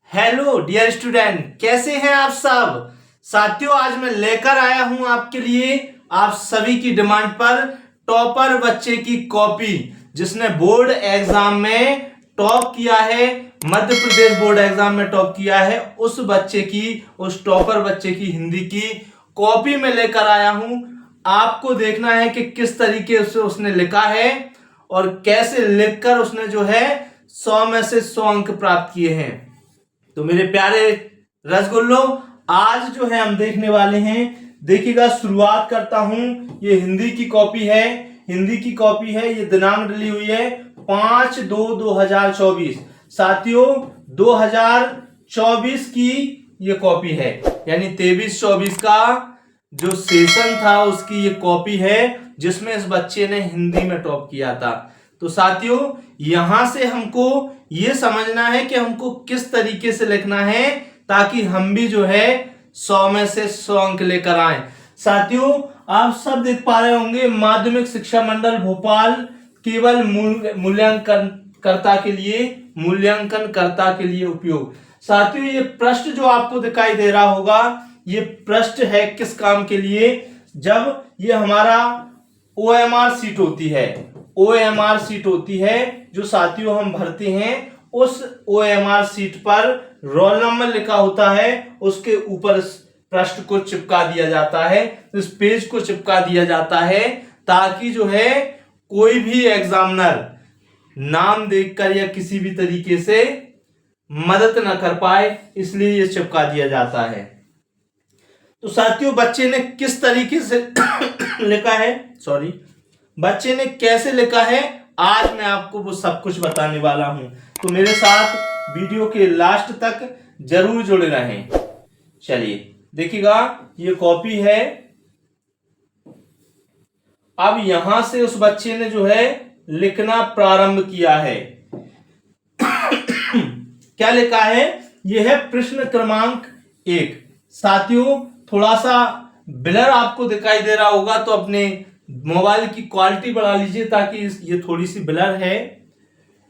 Hello dear student, कैसे हैं आप सब। साथियों, आज मैं लेकर आया हूं आपके लिए आप सभी की डिमांड पर टॉपर बच्चे की कॉपी, जिसने बोर्ड एग्जाम में टॉप किया है, मध्य प्रदेश बोर्ड एग्जाम में टॉप किया है, उस बच्चे की, उस टॉपर बच्चे की हिंदी की कॉपी में लेकर आया हूं। आपको देखना है कि किस तरीके से उसने लिखा है और कैसे लिखकर उसने जो है 100 में से 100 अंक प्राप्त किए हैं। तो मेरे प्यारे रसगुल्लो, आज जो है हम देखने वाले हैं। देखिएगा, शुरुआत करता हूं। ये हिंदी की कॉपी है, हिंदी की कॉपी है। ये दिनांक डली हुई है 5/2/2024। साथियों, 2024 की ये कॉपी है, यानी 23-24 का जो सेशन था उसकी ये कॉपी है, जिसमें इस बच्चे ने हिंदी में टॉप किया था। तो साथियों, यहां से हमको ये समझना है कि हमको किस तरीके से लिखना है, ताकि हम भी जो है 100 में से 100 अंक लेकर आए। साथियों, आप सब देख पा रहे होंगे, माध्यमिक शिक्षा मंडल भोपाल केवल मूल्यांकन कर्ता के लिए उपयोग। साथियों, ये पृष्ठ जो आपको दिखाई दे रहा होगा, ये पृष्ठ है किस काम के लिए। जब ये हमारा OMR सीट होती है, OMR सीट होती है जो साथियों हम भरते हैं, उस OMR सीट पर रोल नंबर लिखा होता है, उसके ऊपर पृष्ठ को चिपका दिया जाता है, इस पेज को चिपका दिया जाता है, ताकि जो है कोई भी एग्जामिनर नाम देखकर या किसी भी तरीके से मदद न कर पाए, इसलिए ये चिपका दिया जाता है। तो साथियों, बच्चे ने किस तरीके से लिखा है, बच्चे ने कैसे लिखा है, आज मैं आपको वो सब कुछ बताने वाला हूं। तो मेरे साथ वीडियो के लास्ट तक जरूर जुड़े रहें। चलिए देखिएगा, ये कॉपी है। अब यहां से उस बच्चे ने जो है लिखना प्रारंभ किया है। क्या लिखा है? यह है प्रश्न क्रमांक 1। साथियों, थोड़ा सा ब्लर आपको दिखाई दे रहा होगा, तो अपने मोबाइल की क्वालिटी बढ़ा लीजिए, ताकि ये थोड़ी सी ब्लर है।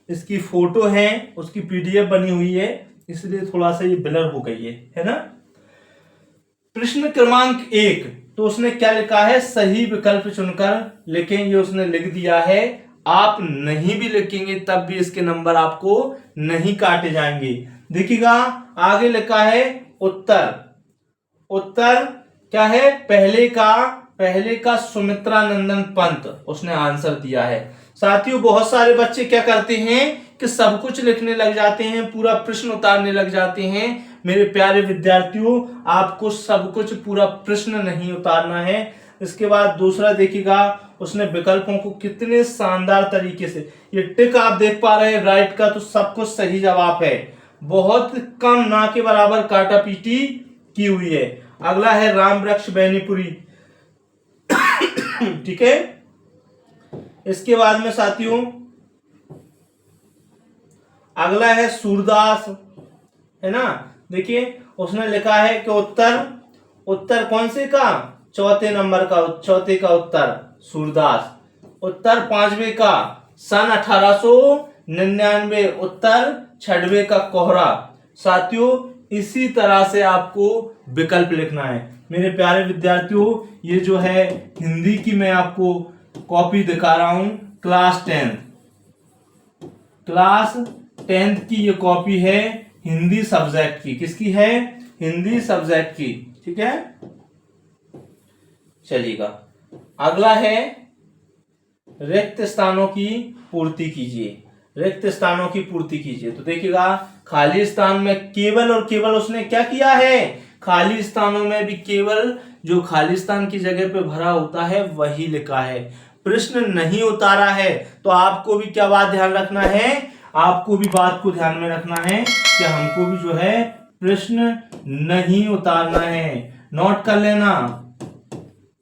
इसकी फोटो है, उसकी PDF बनी हुई है, इसलिए थोड़ा सा ये ब्लर हो गई है ना। प्रश्न क्रमांक 1, तो उसने क्या लिखा है? सही विकल्प चुनकर लिखें, ये उसने लिख दिया है। आप नहीं भी लिखेंगे तब भी इसके नंबर आपको नहीं काटे जाएंगे। देखिएगा, आगे लिखा है उत्तर। उत्तर क्या है? पहले का सुमित्रा नंदन पंत, उसने आंसर दिया है। साथियों, बहुत सारे बच्चे क्या करते हैं कि सब कुछ लिखने लग जाते हैं, पूरा प्रश्न उतारने लग जाते हैं। मेरे प्यारे विद्यार्थियों, आपको सब कुछ पूरा प्रश्न नहीं उतारना है। इसके बाद दूसरा देखिएगा, उसने विकल्पों को कितने शानदार तरीके से, ये टिक आप देख पा रहे हैं राइट का, तो सब कुछ सही जवाब है। बहुत कम, ना के बराबर काटा पीटी की हुई है। अगला है राम वृक्ष बैनीपुरी, ठीक है। इसके बाद में साथियों अगला है सूरदास, है ना। देखिए, उसने लिखा है कि उत्तर कौन से का? चौथे का उत्तर सूरदास। उत्तर 5वें का सन 1899, उत्तर 6वें का कोहरा। साथियों, इसी तरह से आपको विकल्प लिखना है। मेरे प्यारे विद्यार्थियों, ये जो है हिंदी की मैं आपको कॉपी दिखा रहा हूं, क्लास 10th की ये कॉपी है, हिंदी सब्जेक्ट की। किसकी है? हिंदी सब्जेक्ट की, ठीक है। चलिएगा, अगला है रिक्त स्थानों की पूर्ति कीजिए। रिक्त स्थानों की पूर्ति कीजिए। तो देखिएगा, खाली स्थान में केवल और केवल उसने क्या किया है? खाली स्थानों में भी केवल जो खाली स्थान की जगह पे भरा होता है वही लिखा है, प्रश्न नहीं उतारा है। तो आपको भी क्या बात ध्यान रखना है? आपको भी बात को ध्यान में रखना है कि हमको भी जो है प्रश्न नहीं उतारना है। नोट कर लेना,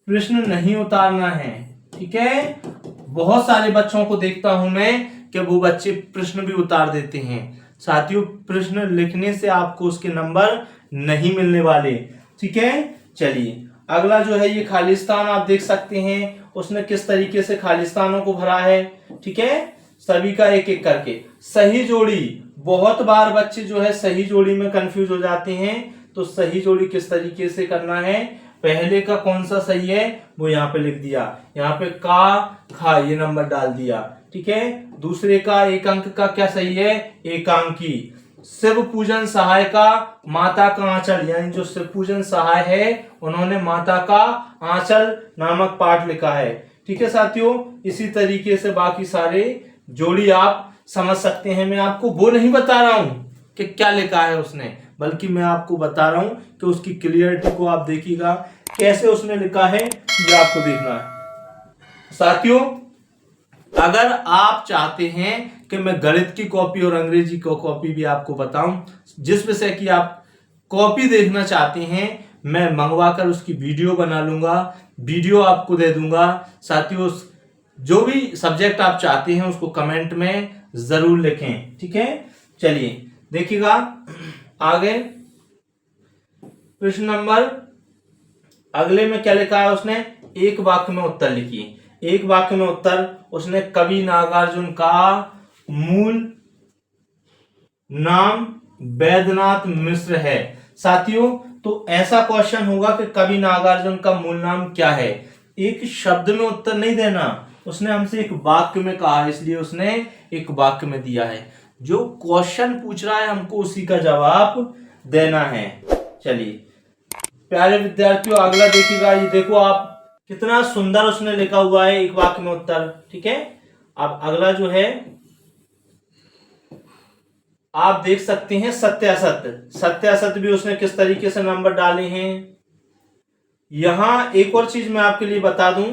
प्रश्न नहीं उतारना है, ठीक है। बहुत सारे बच्चों को देखता हूं मैं कि वो बच्चे प्रश्न भी उतार देते हैं। साथियों, प्रश्न लिखने से आपको उसके नंबर नहीं मिलने वाले, ठीक है। चलिए, अगला जो है ये खालिस्तान, आप देख सकते हैं उसने किस तरीके से खालिस्तानों को भरा है, ठीक है। सभी का एक एक करके। सही जोड़ी बहुत बार बच्चे जो है सही जोड़ी में कंफ्यूज हो जाते हैं। तो सही जोड़ी किस तरीके से करना है, पहले का कौन सा सही है वो यहाँ पे लिख दिया, यहाँ पे का खा ये नंबर डाल दिया, ठीक है। दूसरे का एक अंक का क्या सही है, एकांकी। शिव पूजन सहाय का माता का आंचल, यानी जो शिव पूजन सहाय है उन्होंने माता का आंचल नामक पाठ लिखा है, ठीक है साथियों। इसी तरीके से बाकी सारे जोड़ी आप समझ सकते हैं। मैं आपको वो नहीं बता रहा हूं कि क्या लिखा है उसने, बल्कि मैं आपको बता रहा हूं कि उसकी क्लियरिटी को आप देखिएगा, कैसे उसने लिखा है ये आपको देखना है साथियों। अगर आप चाहते हैं कि मैं गणित की कॉपी और अंग्रेजी की कॉपी भी आपको बताऊं, जिस विषय की आप कॉपी देखना चाहते हैं, मैं मंगवाकर उसकी वीडियो बना लूंगा, वीडियो आपको दे दूंगा साथियों। जो भी सब्जेक्ट आप चाहते हैं उसको कमेंट में जरूर लिखें, ठीक है। चलिए देखिएगा आगे प्रश्न नंबर अगले में क्या लिखा है उसने, एक वाक्य में उत्तर लिखिए। एक वाक्य में उत्तर उसने कवि नागार्जुन का मूल नाम वैद्यनाथ मिश्र है साथियों। तो ऐसा क्वेश्चन होगा कि कवि नागार्जुन का मूल नाम क्या है, एक शब्द में उत्तर नहीं देना, उसने हमसे एक वाक्य में कहा, इसलिए उसने एक वाक्य में दिया है। जो क्वेश्चन पूछ रहा है हमको उसी का जवाब देना है। चलिए प्यारे विद्यार्थियों अगला देखिएगा, ये देखो आप कितना सुंदर उसने लिखा हुआ है एक वाक्य में उत्तर, ठीक है। अब अगला जो है आप देख सकते हैं सत्य असत्य, सत्य असत्य भी उसने किस तरीके से नंबर डाले हैं। यहां एक और चीज मैं आपके लिए बता दूं,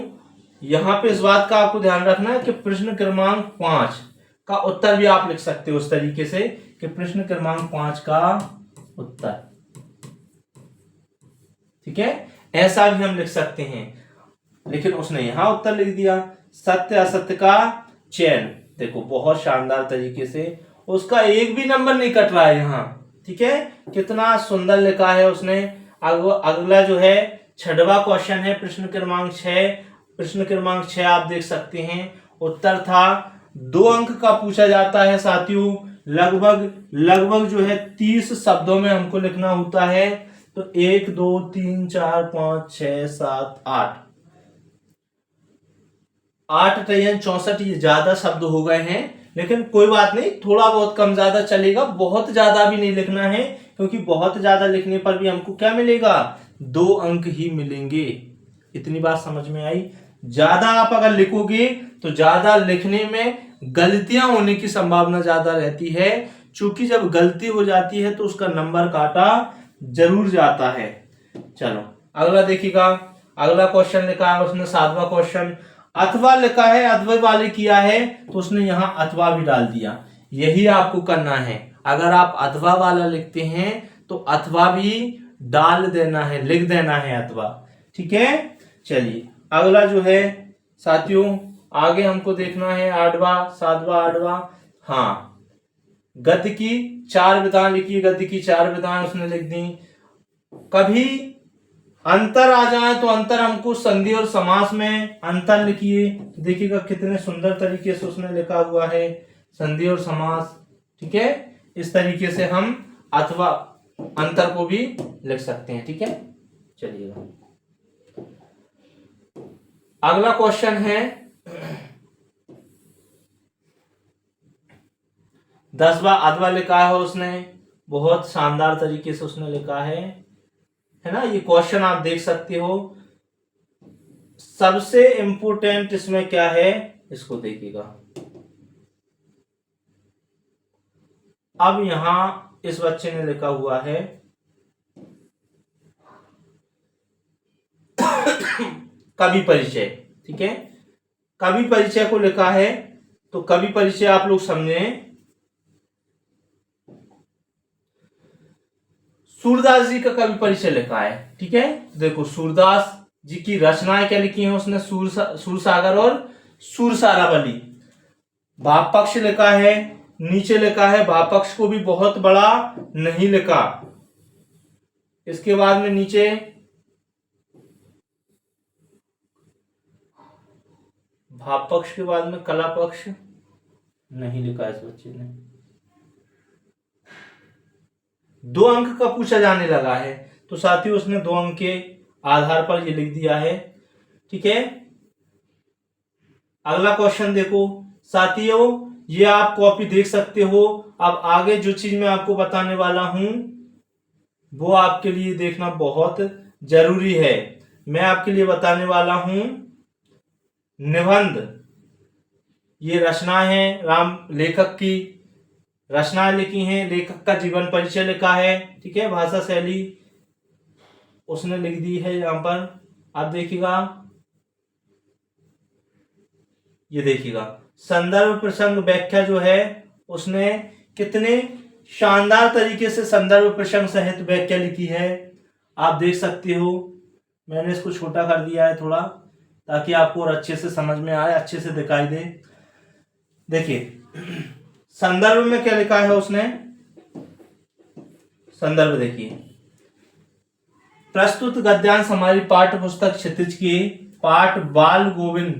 यहां पे इस बात का आपको ध्यान रखना है कि प्रश्न क्रमांक 5 का उत्तर भी आप लिख सकते हो उस तरीके से कि प्रश्न क्रमांक 5 का उत्तर, ठीक है, ऐसा भी हम लिख सकते हैं। लेकिन उसने यहां उत्तर लिख दिया सत्य असत्य का चयन, देखो बहुत शानदार तरीके से, उसका एक भी नंबर नहीं कट रहा है यहां, ठीक है, कितना सुंदर लिखा है उसने। अगला जो है छठवां क्वेश्चन है प्रश्न क्रमांक 6। प्रश्न क्रमांक 6 आप देख सकते हैं, उत्तर था 2 अंक का पूछा जाता है साथियों, लगभग लगभग जो है 30 शब्दों में हमको लिखना होता है। तो 1 2 3 4 5 6 7 8 64, ये ज्यादा शब्द हो गए हैं, लेकिन कोई बात नहीं, थोड़ा बहुत कम ज्यादा चलेगा, बहुत ज्यादा भी नहीं लिखना है, क्योंकि बहुत ज्यादा लिखने पर भी हमको क्या मिलेगा, 2 अंक ही मिलेंगे। इतनी बात समझ में आई। ज्यादा आप अगर लिखोगे तो ज्यादा लिखने में गलतियां होने की संभावना ज्यादा रहती है, चूंकि जब गलती हो जाती है तो उसका नंबर काटा जरूर जाता है। चलो अगला देखिएगा, अगला क्वेश्चन लिखा है उसने 7वां क्वेश्चन, अथवा लिखा है, अथवा वाले किया है तो उसने यहां अथवा भी डाल दिया। यही आपको करना है, अगर आप अथवा वाला लिखते हैं तो अथवा भी डाल देना है, लिख देना है अथवा, ठीक है। चलिए अगला जो है साथियों आगे हमको देखना है 8वां 7वां 8वां, हाँ गद्य की 4 विधाएं लिखी, गद्य की 4 विधाएं उसने लिख दी। कभी अंतर आ जाए तो अंतर हमको संधि और समास में अंतर लिखिए, देखिएगा कितने सुंदर तरीके से उसने लिखा हुआ है संधि और समास, ठीक है। इस तरीके से हम अथवा अंतर को भी लिख सकते हैं, ठीक है। चलिएगा अगला क्वेश्चन है 10वां अथवा लिखा है उसने, बहुत शानदार तरीके से उसने लिखा है ना। ये क्वेश्चन आप देख सकते हो, सबसे इंपोर्टेंट इसमें क्या है इसको देखिएगा। अब यहां इस बच्चे ने लिखा हुआ है कवि परिचय, ठीक है, कवि परिचय को लिखा है। तो कवि परिचय आप लोग समझें, सूरदास जी का कवि परिचय लिखा है, ठीक है। देखो सूरदास जी की रचनाएं क्या लिखी हैं उसने, सूरसागर और सूरसारावली। भाव पक्ष लिखा है, नीचे लिखा है भाव पक्ष को भी बहुत बड़ा नहीं लिखा। इसके बाद में नीचे भाव पक्ष के बाद में कला पक्ष नहीं लिखा इस बच्चे ने, 2 अंक का पूछा जाने लगा है, तो साथियों उसने 2 अंक के आधार पर ये लिख दिया है। ठीक है, अगला क्वेश्चन देखो साथियों, ये आप कॉपी देख सकते हो। अब आगे जो चीज मैं आपको बताने वाला हूं वो आपके लिए देखना बहुत जरूरी है। मैं आपके लिए बताने वाला हूं निबंध। ये रचना है, राम लेखक की रचना लिखी है, लेखक का जीवन परिचय लिखा है। ठीक है, भाषा शैली उसने लिख दी है यहां पर, आप देखिएगा। ये देखिएगा संदर्भ प्रसंग व्याख्या जो है उसने कितने शानदार तरीके से संदर्भ प्रसंग सहित व्याख्या लिखी है, आप देख सकते हो। मैंने इसको छोटा कर दिया है थोड़ा, ताकि आपको और अच्छे से समझ में आए, अच्छे से दिखाई दे। देखिए संदर्भ में क्या लिखा है उसने, संदर्भ देखिए, प्रस्तुत गद्यांश हमारी पाठ्य पुस्तक क्षितिज के पाठ बाल गोविंद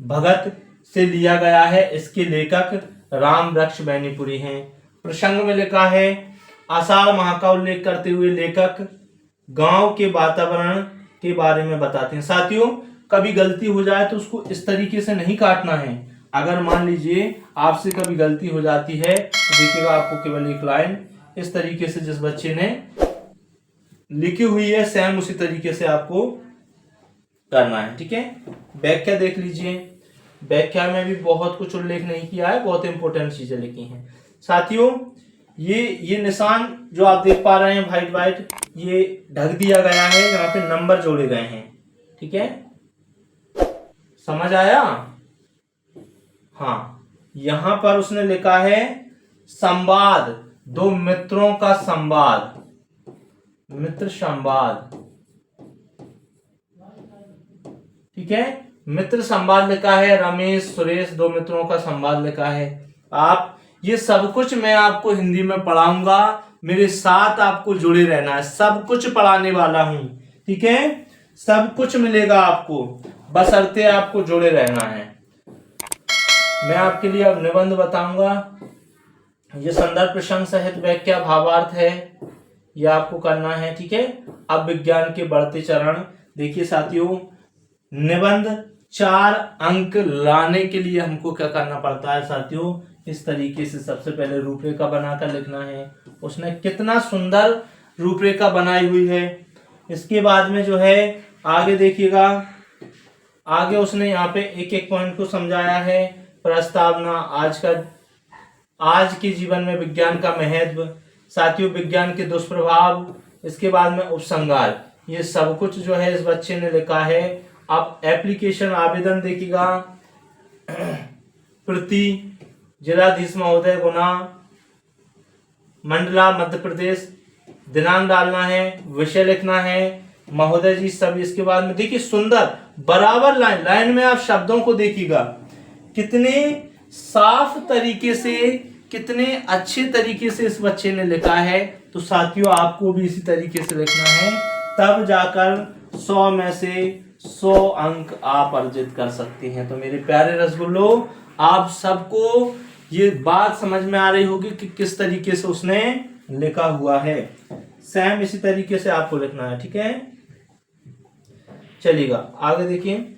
भगत से लिया गया है। इसके लेखक राम वृक्ष बैनीपुरी हैं। प्रसंग में लिखा है आषाढ़ माह का उल्लेख करते हुए लेखक गांव के वातावरण के बारे में बताते हैं। साथियों कभी गलती हो जाए तो उसको इस तरीके से नहीं काटना है। अगर मान लीजिए आपसे कभी गलती हो जाती है तो देखिएगा आपको केवल एक लाइन इस तरीके से जिस बच्चे ने लिखी हुई है सेम उसी तरीके से आपको करना है। ठीक है, व्याख्या देख लीजिए, व्याख्या में भी बहुत कुछ उल्लेख नहीं किया है, बहुत इंपॉर्टेंट चीजें लिखी हैं। साथियों ये निशान जो आप देख पा रहे हैं व्हाइट व्हाइट, ये ढक दिया गया है, यहाँ पे नंबर जोड़े गए हैं। ठीक है, समझ आया? हाँ, यहां पर उसने लिखा है संवाद, 2 मित्रों का संवाद, मित्र संवाद। ठीक है, मित्र संवाद लिखा है, रमेश सुरेश 2 मित्रों का संवाद लिखा है। आप ये सब कुछ मैं आपको हिंदी में पढ़ाऊंगा, मेरे साथ आपको जुड़े रहना है, सब कुछ पढ़ाने वाला हूं। ठीक है, सब कुछ मिलेगा आपको, बशर्ते आपको जुड़े रहना है। मैं आपके लिए अब निबंध बताऊंगा। ये संदर्भ प्रसंग सहित व्याख्या भावार्थ है, ये आपको करना है। ठीक है, अब विज्ञान के बढ़ते चरण देखिए साथियों, निबंध 4 अंक लाने के लिए हमको क्या करना पड़ता है साथियों, इस तरीके से सबसे पहले रूपरेखा बनाकर लिखना है। उसने कितना सुंदर रूपरेखा बनाई हुई है। इसके बाद में जो है आगे देखिएगा, आगे उसने यहाँ पे एक एक पॉइंट को समझाया है। प्रस्तावना, आज के जीवन में विज्ञान का महत्व, साथियों विज्ञान के दुष्प्रभाव, इसके बाद में उपसंहार, ये सब कुछ जो है इस बच्चे ने लिखा है। आप एप्लीकेशन आवेदन देखिएगा, प्रति जिलाधीश महोदय गुना मंडला मध्य प्रदेश, दिनांक डालना है, विषय लिखना है, महोदय जी सभी। इसके बाद में देखिए सुंदर बराबर लाइन में आप शब्दों को देखिएगा, कितने साफ तरीके से, कितने अच्छे तरीके से इस बच्चे ने लिखा है। तो साथियों आपको भी इसी तरीके से लिखना है, तब जाकर 100 में से 100 अंक आप अर्जित कर सकते हैं। तो मेरे प्यारे रसगुल्लो, आप सबको ये बात समझ में आ रही होगी कि किस तरीके से उसने लिखा हुआ है। सेम इसी तरीके से आपको लिखना है। ठीक है, चलिएगा आगे देखिए,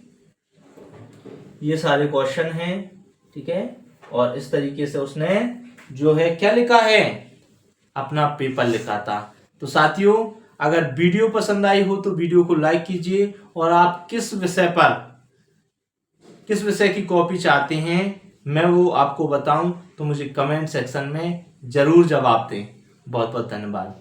ये सारे क्वेश्चन हैं। ठीक है, और इस तरीके से उसने जो है क्या लिखा है, अपना पेपर लिखा था। तो साथियों अगर वीडियो पसंद आई हो तो वीडियो को लाइक कीजिए, और आप किस विषय की कॉपी चाहते हैं मैं वो आपको बताऊं तो मुझे कमेंट सेक्शन में जरूर जवाब दें। बहुत बहुत धन्यवाद।